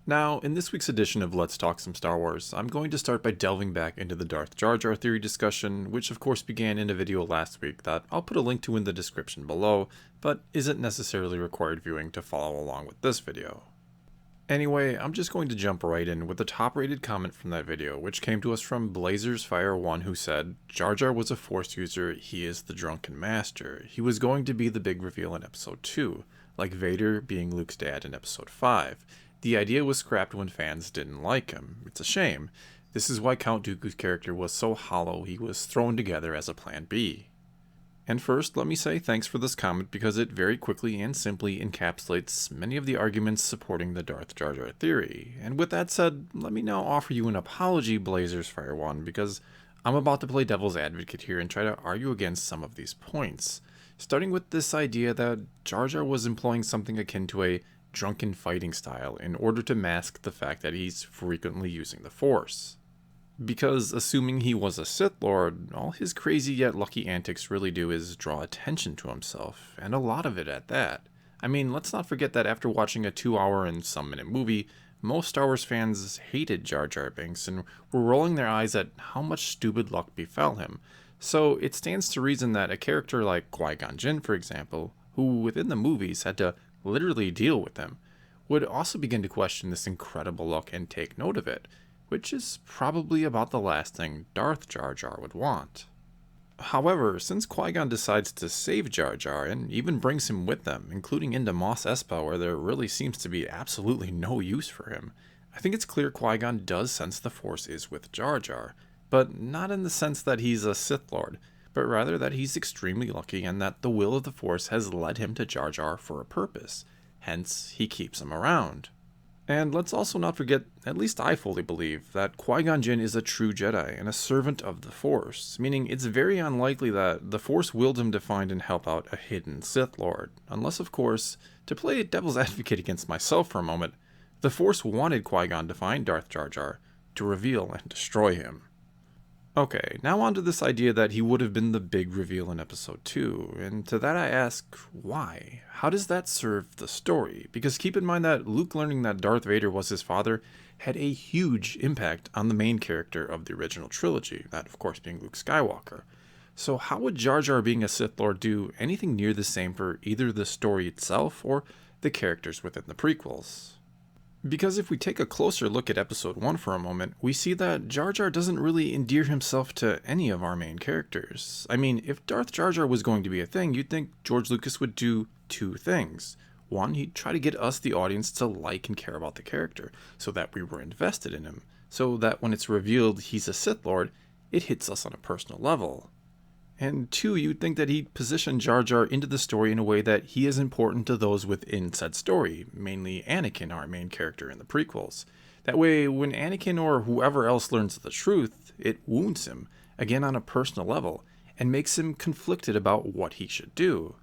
Now, in this week's edition of Let's Talk Some Star Wars, I'm going to start by delving back into the Darth Jar Jar theory discussion, which of course began in a video last week that I'll put a link to in the description below, but isn't necessarily required viewing to follow along with this video. Anyway, I'm just going to jump right in with the top-rated comment from that video, which came to us from BlazersFire1, who said, "Jar Jar was a Force user, he is the drunken master. He was going to be the big reveal in Episode 2, like Vader being Luke's dad in Episode 5. The idea was scrapped when fans didn't like him. It's a shame. This is why Count Dooku's character was so hollow he was thrown together as a plan B." And first, let me say thanks for this comment because it very quickly and simply encapsulates many of the arguments supporting the Darth Jar Jar theory. And with that said, let me now offer you an apology, BlazersFire1, because I'm about to play devil's advocate here and try to argue against some of these points. Starting with this idea that Jar Jar was employing something akin to a drunken fighting style in order to mask the fact that he's frequently using the Force. Because assuming he was a Sith Lord, all his crazy yet lucky antics really do is draw attention to himself, and a lot of it at that. I mean, let's not forget that after watching a 2-hour and some minute movie, most Star Wars fans hated Jar Jar Binks and were rolling their eyes at how much stupid luck befell him. So it stands to reason that a character like Qui-Gon Jinn, for example, who within the movies had to literally deal with him, would also begin to question this incredible luck and take note of it, which is probably about the last thing Darth Jar Jar would want. However, since Qui-Gon decides to save Jar Jar and even brings him with them, including into Mos Espa where there really seems to be absolutely no use for him, I think it's clear Qui-Gon does sense the Force is with Jar Jar, but not in the sense that he's a Sith Lord, but rather that he's extremely lucky and that the will of the Force has led him to Jar Jar for a purpose, hence he keeps him around. And let's also not forget, at least I fully believe, that Qui-Gon Jinn is a true Jedi and a servant of the Force, meaning it's very unlikely that the Force willed him to find and help out a hidden Sith Lord, unless of course, to play devil's advocate against myself for a moment, the Force wanted Qui-Gon to find Darth Jar Jar, to reveal and destroy him. Okay, now on to this idea that he would have been the big reveal in Episode 2, and to that I ask, why? How does that serve the story? Because keep in mind that Luke learning that Darth Vader was his father had a huge impact on the main character of the original trilogy, that of course being Luke Skywalker. So how would Jar Jar being a Sith Lord do anything near the same for either the story itself or the characters within the prequels? Because if we take a closer look at Episode 1 for a moment, we see that Jar Jar doesn't really endear himself to any of our main characters. I mean, if Darth Jar Jar was going to be a thing, you'd think George Lucas would do two things. One, he'd try to get us, the audience, to like and care about the character, so that we were invested in him, so that when it's revealed he's a Sith Lord, it hits us on a personal level. And two, you'd think that he'd position Jar Jar into the story in a way that he is important to those within said story, mainly Anakin, our main character in the prequels. That way, when Anakin or whoever else learns the truth, it wounds him, again on a personal level, and makes him conflicted about what he should do.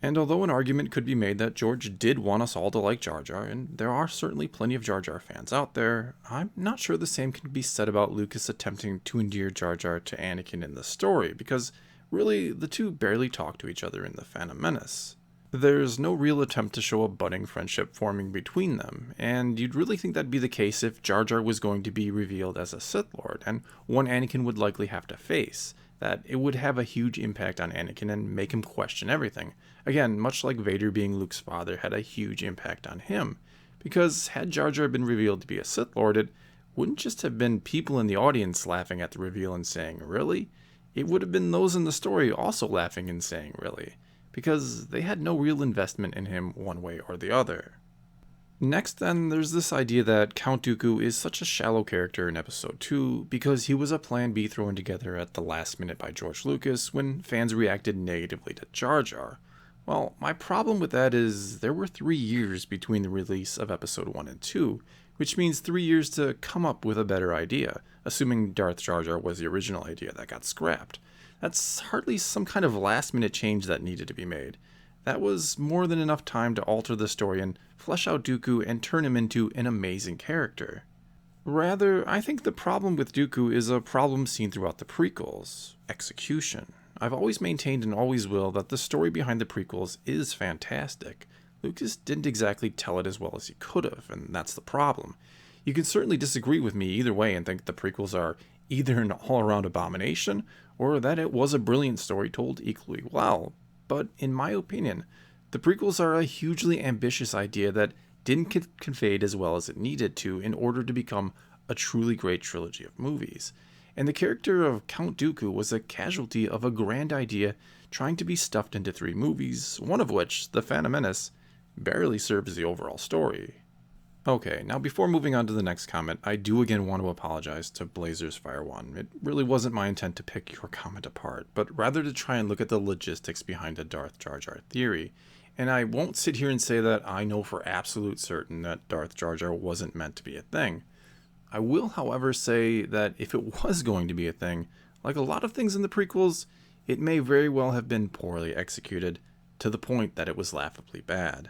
And although an argument could be made that George did want us all to like Jar Jar, and there are certainly plenty of Jar Jar fans out there, I'm not sure the same can be said about Lucas attempting to endear Jar Jar to Anakin in the story, because really, the two barely talk to each other in The Phantom Menace. There's no real attempt to show a budding friendship forming between them, and you'd really think that'd be the case if Jar Jar was going to be revealed as a Sith Lord, and one Anakin would likely have to face, that it would have a huge impact on Anakin and make him question everything. Again, much like Vader being Luke's father had a huge impact on him, because had Jar Jar been revealed to be a Sith Lord, it wouldn't just have been people in the audience laughing at the reveal and saying, "Really?" It would have been those in the story also laughing and saying, "Really?" because they had no real investment in him one way or the other. Next then, there's this idea that Count Dooku is such a shallow character in Episode 2 because he was a plan B thrown together at the last minute by George Lucas when fans reacted negatively to Jar Jar. Well, my problem with that is there were 3 years between the release of Episode 1 and 2, which means 3 years to come up with a better idea, assuming Darth Jar Jar was the original idea that got scrapped. That's hardly some kind of last-minute change that needed to be made. That was more than enough time to alter the story and flesh out Dooku and turn him into an amazing character. Rather, I think the problem with Dooku is a problem seen throughout the prequels: execution. I've always maintained and always will that the story behind the prequels is fantastic. Lucas didn't exactly tell it as well as he could have, and that's the problem. You can certainly disagree with me either way and think the prequels are either an all-around abomination, or that it was a brilliant story told equally well. But in my opinion, the prequels are a hugely ambitious idea that didn't get conveyed as well as it needed to in order to become a truly great trilogy of movies. And the character of Count Dooku was a casualty of a grand idea trying to be stuffed into 3 movies, one of which, The Phantom Menace, barely serves the overall story. Okay, now before moving on to the next comment, I do again want to apologize to Blazers Fire 1. It really wasn't my intent to pick your comment apart, but rather to try and look at the logistics behind a Darth Jar Jar theory. And I won't sit here and say that I know for absolute certain that Darth Jar Jar wasn't meant to be a thing. I will, however, say that if it was going to be a thing, like a lot of things in the prequels, it may very well have been poorly executed, to the point that it was laughably bad.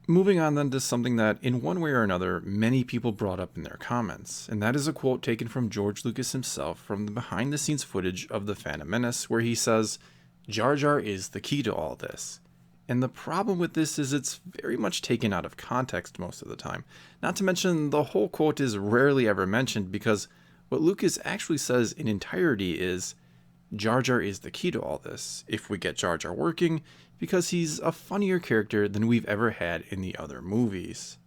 Moving on then to something that, in one way or another, many people brought up in their comments, and that is a quote taken from George Lucas himself from the behind-the-scenes footage of The Phantom Menace, where he says, "Jar Jar is the key to all this." And the problem with this is it's very much taken out of context most of the time. Not to mention, the whole quote is rarely ever mentioned because what Lucas actually says in entirety is, Jar Jar is the key to all this, if we get Jar Jar working, because he's a funnier character than we've ever had in the other movies.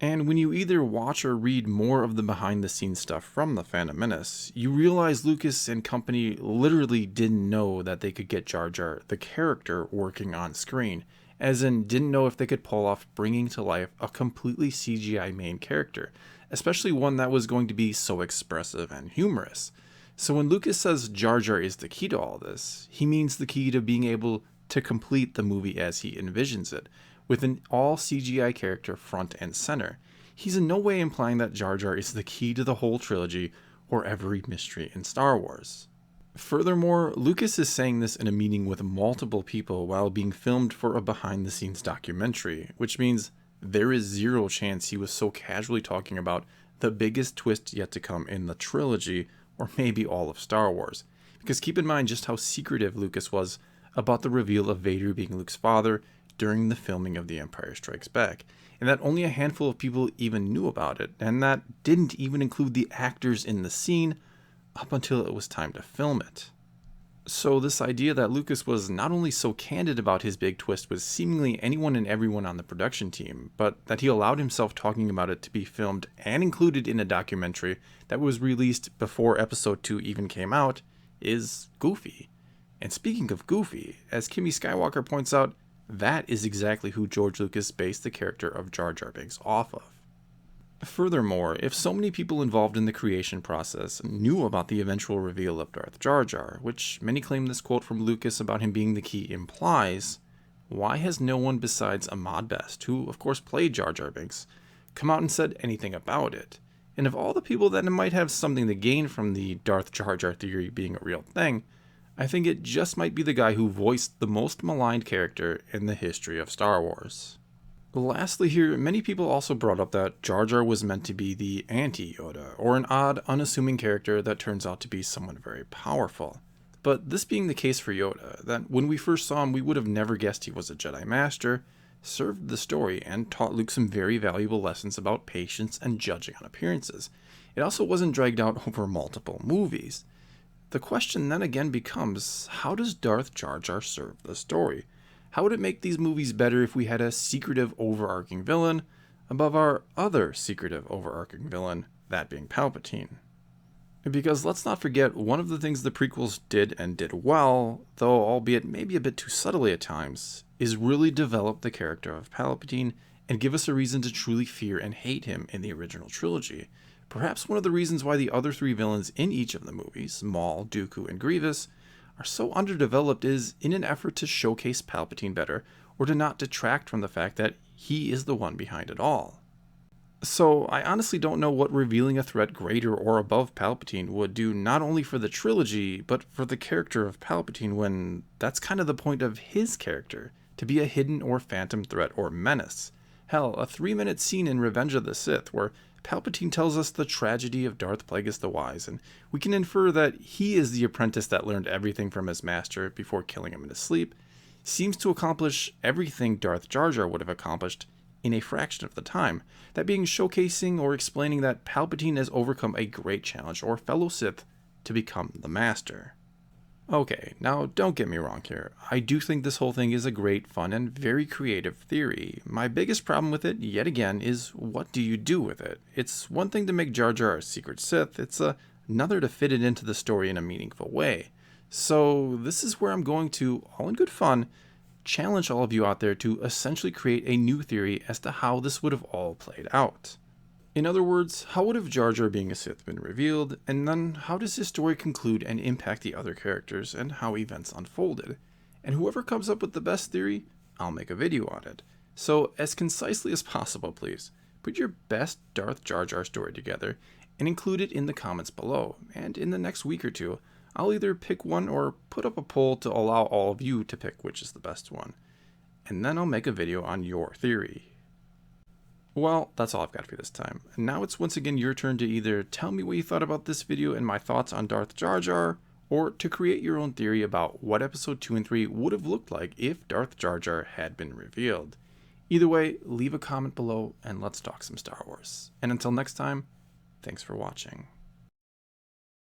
And when you either watch or read more of the behind-the-scenes stuff from The Phantom Menace, you realize Lucas and company literally didn't know that they could get Jar Jar, the character, working on screen, as in didn't know if they could pull off bringing to life a completely CGI main character, especially one that was going to be so expressive and humorous. So when Lucas says Jar Jar is the key to all this, he means the key to being able to complete the movie as he envisions it, with an all CGI character front and center. He's in no way implying that Jar Jar is the key to the whole trilogy or every mystery in Star Wars. Furthermore, Lucas is saying this in a meeting with multiple people while being filmed for a behind-the-scenes documentary, which means there is zero chance he was so casually talking about the biggest twist yet to come in the trilogy, or maybe all of Star Wars. Because keep in mind just how secretive Lucas was about the reveal of Vader being Luke's father during the filming of The Empire Strikes Back, and that only a handful of people even knew about it, and that didn't even include the actors in the scene up until it was time to film it. So this idea that Lucas was not only so candid about his big twist with seemingly anyone and everyone on the production team, but that he allowed himself talking about it to be filmed and included in a documentary that was released before Episode 2 even came out, is goofy. And speaking of goofy, as Kimmy Skywalker points out, that is exactly who George Lucas based the character of Jar Jar Binks off of. Furthermore, if so many people involved in the creation process knew about the eventual reveal of Darth Jar Jar, which many claim this quote from Lucas about him being the key implies, why has no one besides Ahmad Best, who of course played Jar Jar Binks, come out and said anything about it? And of all the people that might have something to gain from the Darth Jar Jar theory being a real thing, I think it just might be the guy who voiced the most maligned character in the history of Star Wars. Lastly here, many people also brought up that Jar Jar was meant to be the anti-Yoda, or an odd, unassuming character that turns out to be someone very powerful. But this being the case for Yoda, that when we first saw him we would have never guessed he was a Jedi Master, served the story and taught Luke some very valuable lessons about patience and judging on appearances. It also wasn't dragged out over multiple movies. The question then again becomes, how does Darth Jar Jar serve the story? How would it make these movies better if we had a secretive overarching villain above our other secretive overarching villain, that being Palpatine? Because let's not forget, one of the things the prequels did and did well, though albeit maybe a bit too subtly at times, is really develop the character of Palpatine and give us a reason to truly fear and hate him in the original trilogy. Perhaps one of the reasons why the other 3 villains in each of the movies, Maul, Dooku, and Grievous, are so underdeveloped is in an effort to showcase Palpatine better, or to not detract from the fact that he is the one behind it all. So I honestly don't know what revealing a threat greater or above Palpatine would do not only for the trilogy, but for the character of Palpatine, when that's kind of the point of his character, to be a hidden or phantom threat or menace. Hell, a 3-minute scene in Revenge of the Sith where Palpatine tells us the tragedy of Darth Plagueis the Wise, and we can infer that he is the apprentice that learned everything from his master before killing him in his sleep, seems to accomplish everything Darth Jar Jar would have accomplished in a fraction of the time, that being showcasing or explaining that Palpatine has overcome a great challenge or fellow Sith to become the Master. Okay, now don't get me wrong here. I do think this whole thing is a great, fun, and very creative theory. My biggest problem with it, yet again, is what do you do with it? It's one thing to make Jar Jar a secret Sith, it's another to fit it into the story in a meaningful way. So this is where I'm going to, all in good fun, challenge all of you out there to essentially create a new theory as to how this would have all played out. In other words, how would have Jar Jar being a Sith been revealed, and then how does his story conclude and impact the other characters and how events unfolded? And whoever comes up with the best theory, I'll make a video on it. So as concisely as possible, please, put your best Darth Jar Jar story together and include it in the comments below, and in the next week or two, I'll either pick one or put up a poll to allow all of you to pick which is the best one. And then I'll make a video on your theory. Well, that's all I've got for you this time. And now it's once again your turn to either tell me what you thought about this video and my thoughts on Darth Jar Jar, or to create your own theory about what episode 2 and 3 would have looked like if Darth Jar Jar had been revealed. Either way, leave a comment below and let's talk some Star Wars. And until next time, thanks for watching.